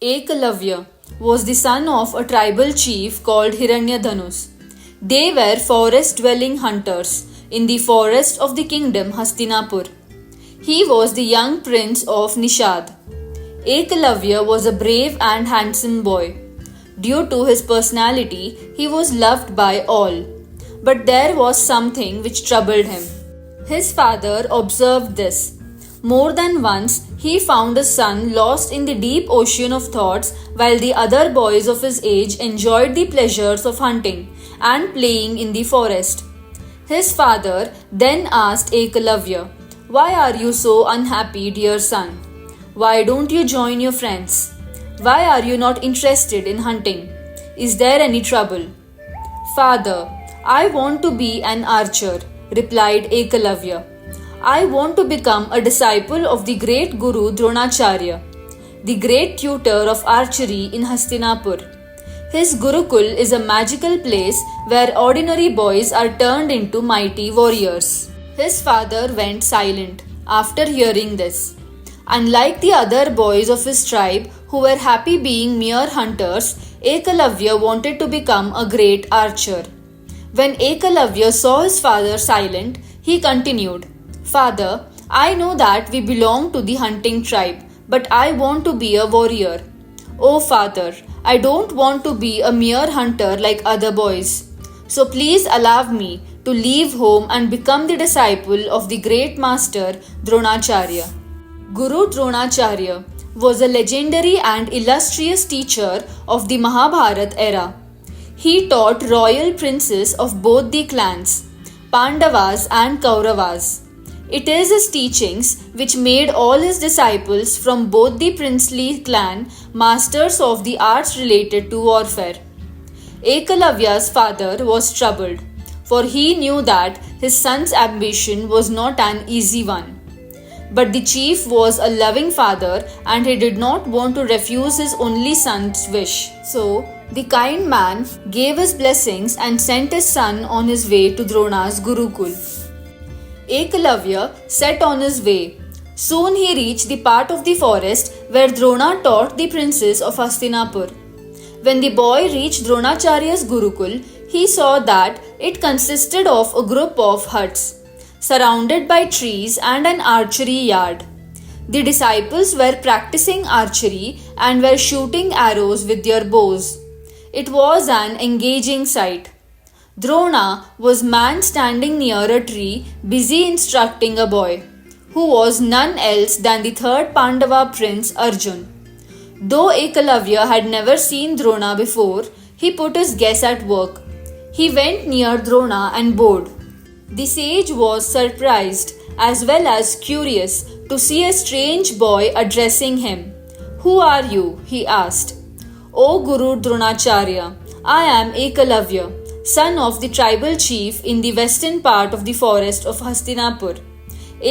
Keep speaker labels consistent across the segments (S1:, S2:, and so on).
S1: Ekalavya was the son of a tribal chief called Hiranyadhanus. They were forest-dwelling hunters in the forest of the kingdom Hastinapur. He was the young prince of Nishad. Ekalavya was a brave and handsome boy. Due to his personality, he was loved by all. But there was something which troubled him. His father observed this. More than once, he found his son lost in the deep ocean of thoughts while the other boys of his age enjoyed the pleasures of hunting and playing in the forest. His father then asked Ekalavya, "Why are you so unhappy, dear son? Why don't you join your friends? Why are you not interested in hunting? Is there any trouble?" "Father, I want to be an archer," replied Ekalavya. "I want to become a disciple of the great Guru Dronacharya, the great tutor of archery in Hastinapur. His Gurukul is a magical place where ordinary boys are turned into mighty warriors." His father went silent after hearing this. Unlike the other boys of his tribe who were happy being mere hunters, Ekalavya wanted to become a great archer. When Ekalavya saw his father silent, he continued, "Father, I know that we belong to the hunting tribe, but I want to be a warrior. Oh father, I don't want to be a mere hunter like other boys. So please allow me to leave home and become the disciple of the great master Dronacharya." Guru Dronacharya was a legendary and illustrious teacher of the Mahabharat era. He taught royal princes of both the clans, Pandavas and Kauravas. It is his teachings which made all his disciples from both the princely clan masters of the arts related to warfare. Ekalavya's father was troubled, for he knew that his son's ambition was not an easy one. But the chief was a loving father and he did not want to refuse his only son's wish. So, the kind man gave his blessings and sent his son on his way to Drona's Gurukul. Ekalavya set on his way. Soon he reached the part of the forest where Drona taught the princes of Hastinapur. When the boy reached Dronacharya's Gurukul, he saw that it consisted of a group of huts, surrounded by trees and an archery yard. The disciples were practicing archery and were shooting arrows with their bows. It was an engaging sight. Drona was man standing near a tree, busy instructing a boy, who was none else than the third Pandava prince Arjun. Though Ekalavya had never seen Drona before, he put his guess at work. He went near Drona and bowed. The sage was surprised as well as curious to see a strange boy addressing him. "Who are you?" he asked. "O Guru Dronacharya, I am Ekalavya, son of the tribal chief in the western part of the forest of Hastinapur."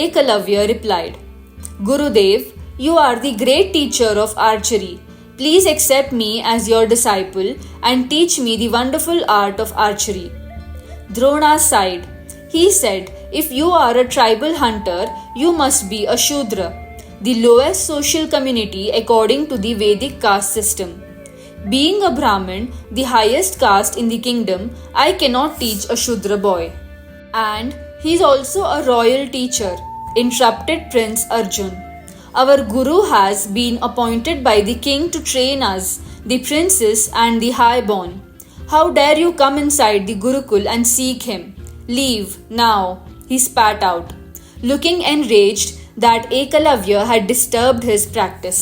S1: Ekalavya replied, "Gurudev, you are the great teacher of archery. Please accept me as your disciple and teach me the wonderful art of archery." Drona sighed. He said, "If you are a tribal hunter, you must be a Shudra, the lowest social community according to the Vedic caste system. Being a Brahmin, the highest caste in the kingdom, I cannot teach a Shudra boy." "And he is also a royal teacher," interrupted Prince Arjun. "Our Guru has been appointed by the king to train us, the princes and the highborn. How dare you come inside the Gurukul and seek him? Leave, now," he spat out, looking enraged that Ekalavya had disturbed his practice.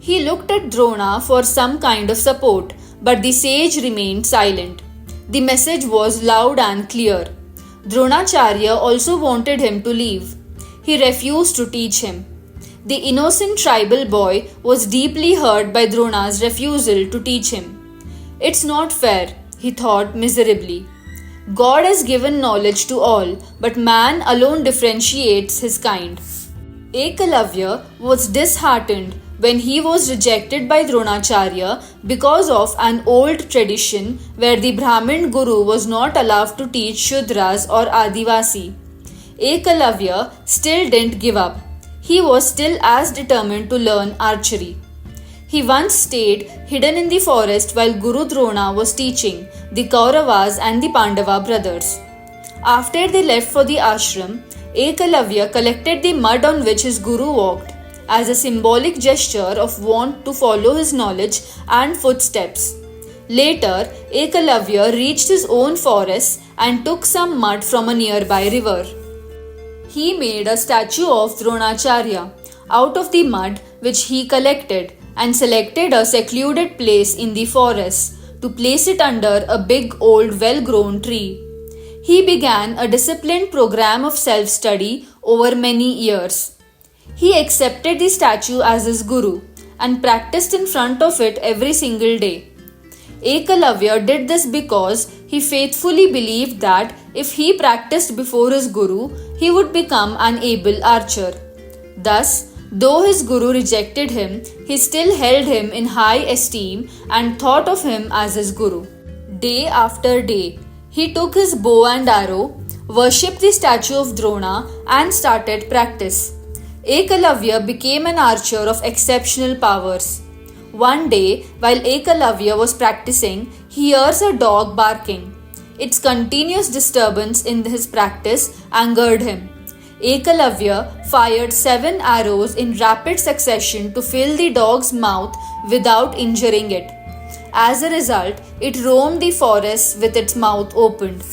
S1: He looked at Drona for some kind of support, but the sage remained silent. The message was loud and clear. Dronacharya also wanted him to leave. He refused to teach him. The innocent tribal boy was deeply hurt by Drona's refusal to teach him. "It's not fair," he thought miserably. "God has given knowledge to all, but man alone differentiates his kind." Ekalavya was disheartened when he was rejected by Dronacharya because of an old tradition where the Brahmin Guru was not allowed to teach Shudras or Adivasi. Ekalavya still didn't give up. He was still as determined to learn archery. He once stayed hidden in the forest while Guru Drona was teaching the Kauravas and the Pandava brothers. After they left for the ashram, Ekalavya collected the mud on which his guru walked as a symbolic gesture of want to follow his knowledge and footsteps. Later, Ekalavya reached his own forest and took some mud from a nearby river. He made a statue of Dronacharya out of the mud which he collected and selected a secluded place in the forest to place it under a big old well-grown tree. He began a disciplined program of self-study over many years. He accepted the statue as his guru and practiced in front of it every single day. Ekalavya did this because he faithfully believed that if he practiced before his guru, he would become an able archer. Thus, though his guru rejected him, he still held him in high esteem and thought of him as his guru. Day after day, he took his bow and arrow, worshipped the statue of Drona, and started practice. Ekalavya became an archer of exceptional powers. One day, while Ekalavya was practicing, he hears a dog barking. Its continuous disturbance in his practice angered him. Ekalavya fired 7 arrows in rapid succession to fill the dog's mouth without injuring it. As a result, it roamed the forest with its mouth opened.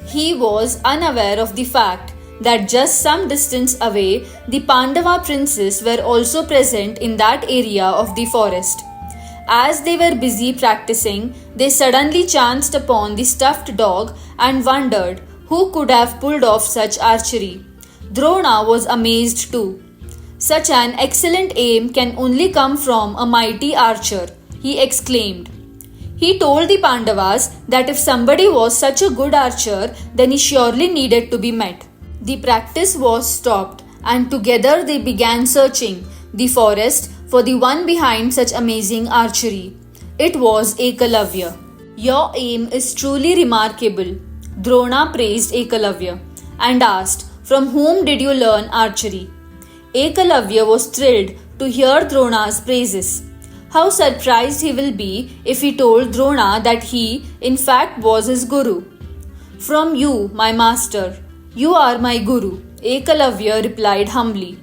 S1: He was unaware of the fact that just some distance away, the Pandava princes were also present in that area of the forest. As they were busy practicing, they suddenly chanced upon the stuffed dog and wondered who could have pulled off such archery. Drona was amazed too. Such an excellent aim can only come from a mighty archer, he exclaimed. He told the Pandavas that if somebody was such a good archer, then he surely needed to be met. The practice was stopped, and together they began searching the forest for the one behind such amazing archery. It was Ekalavya. Your aim is truly remarkable, Drona praised Ekalavya and asked, From whom did you learn archery? Ekalavya was thrilled to hear Drona's praises. How surprised he will be if he told Drona that he, in fact, was his guru. From you, my master. You are my guru, Ekalavya replied humbly.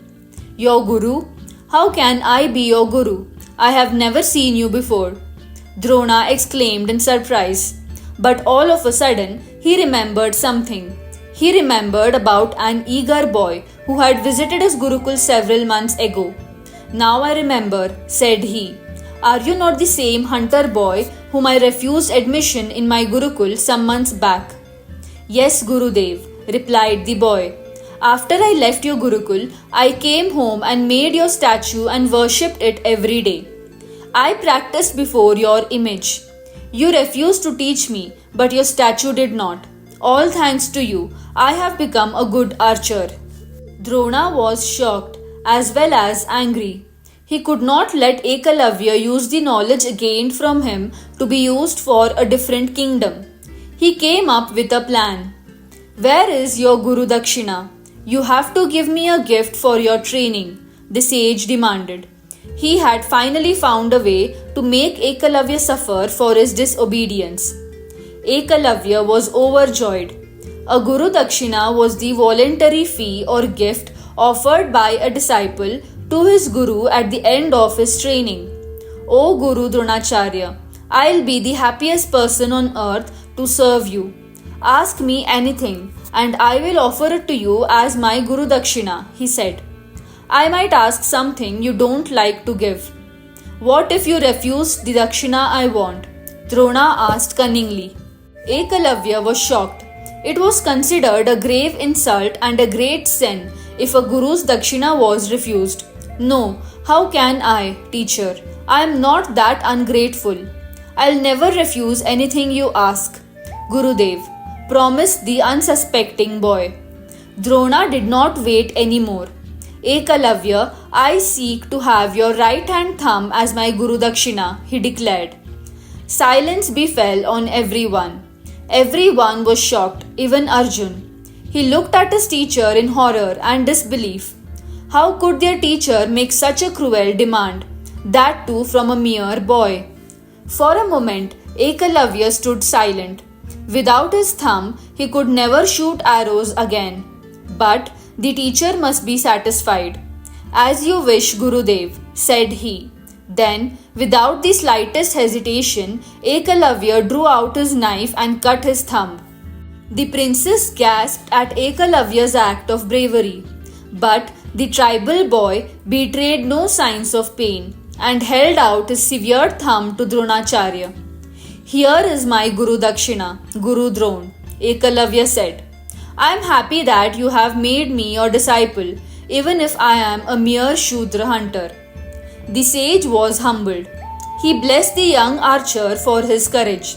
S1: Your guru? How can I be your guru? I have never seen you before. Drona exclaimed in surprise. But all of a sudden, he remembered something. He remembered about an eager boy who had visited his Gurukul several months ago. Now I remember, said he. Are you not the same hunter boy whom I refused admission in my Gurukul some months back? Yes, Gurudev, replied the boy. After I left your Gurukul, I came home and made your statue and worshipped it every day. I practiced before your image. You refused to teach me, but your statue did not. All thanks to you, I have become a good archer. Drona was shocked as well as angry. He could not let Ekalavya use the knowledge gained from him to be used for a different kingdom. He came up with a plan. Where is your Guru Dakshina? You have to give me a gift for your training, the sage demanded. He had finally found a way to make Ekalavya suffer for his disobedience. Ekalavya was overjoyed. A Guru Dakshina was the voluntary fee or gift offered by a disciple to his Guru at the end of his training. O Guru Dronacharya, I'll be the happiest person on earth to serve you. Ask me anything and I will offer it to you as my Guru Dakshina, he said. I might ask something you don't like to give. What if you refuse the Dakshina I want? Drona asked cunningly. Ekalavya was shocked. It was considered a grave insult and a great sin if a Guru's Dakshina was refused. No, how can I, teacher? I am not that ungrateful. I'll never refuse anything you ask. Gurudev, promised the unsuspecting boy. Drona did not wait anymore. Ekalavya, I seek to have your right hand thumb as my Guru Dakshina, he declared. Silence befell on everyone. Everyone was shocked, even Arjun. He looked at his teacher in horror and disbelief. How could their teacher make such a cruel demand? that too from a mere boy. For a moment, Ekalavya stood silent. Without his thumb, he could never shoot arrows again. But the teacher must be satisfied. As you wish, Gurudev, said he. Then, without the slightest hesitation, Ekalavya drew out his knife and cut his thumb. The princess gasped at Ekalavya's act of bravery. But the tribal boy betrayed no signs of pain and held out his severed thumb to Dronacharya. Here is my Guru Dakshina, Guru Dron, Ekalavya said. I am happy that you have made me your disciple, even if I am a mere Shudra hunter. The sage was humbled. He blessed the young archer for his courage.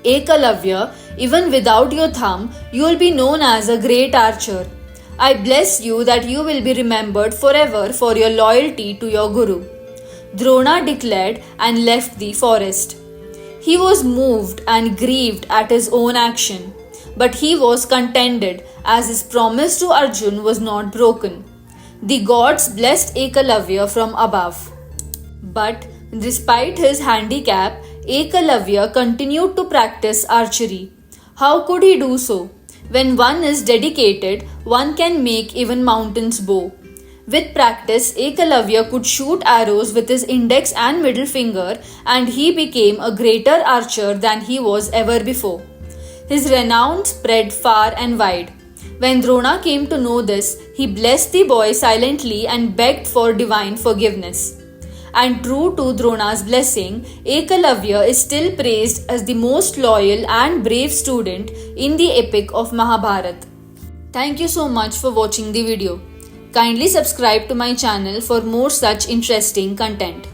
S1: Ekalavya, even without your thumb, you will be known as a great archer. I bless you that you will be remembered forever for your loyalty to your Guru. Drona declared and left the forest. He was moved and grieved at his own action, but he was contented as his promise to Arjun was not broken. The gods blessed Ekalavya from above. But despite his handicap, Ekalavya continued to practice archery. How could he do so? When one is dedicated, one can make even mountains bow. With practice, Ekalavya could shoot arrows with his index and middle finger, and he became a greater archer than he was ever before. His renown spread far and wide. When Drona came to know this, he blessed the boy silently and begged for divine forgiveness. And true to Drona's blessing, Ekalavya is still praised as the most loyal and brave student in the epic of Mahabharata. Thank you so much for watching the video. Kindly subscribe to my channel for more such interesting content.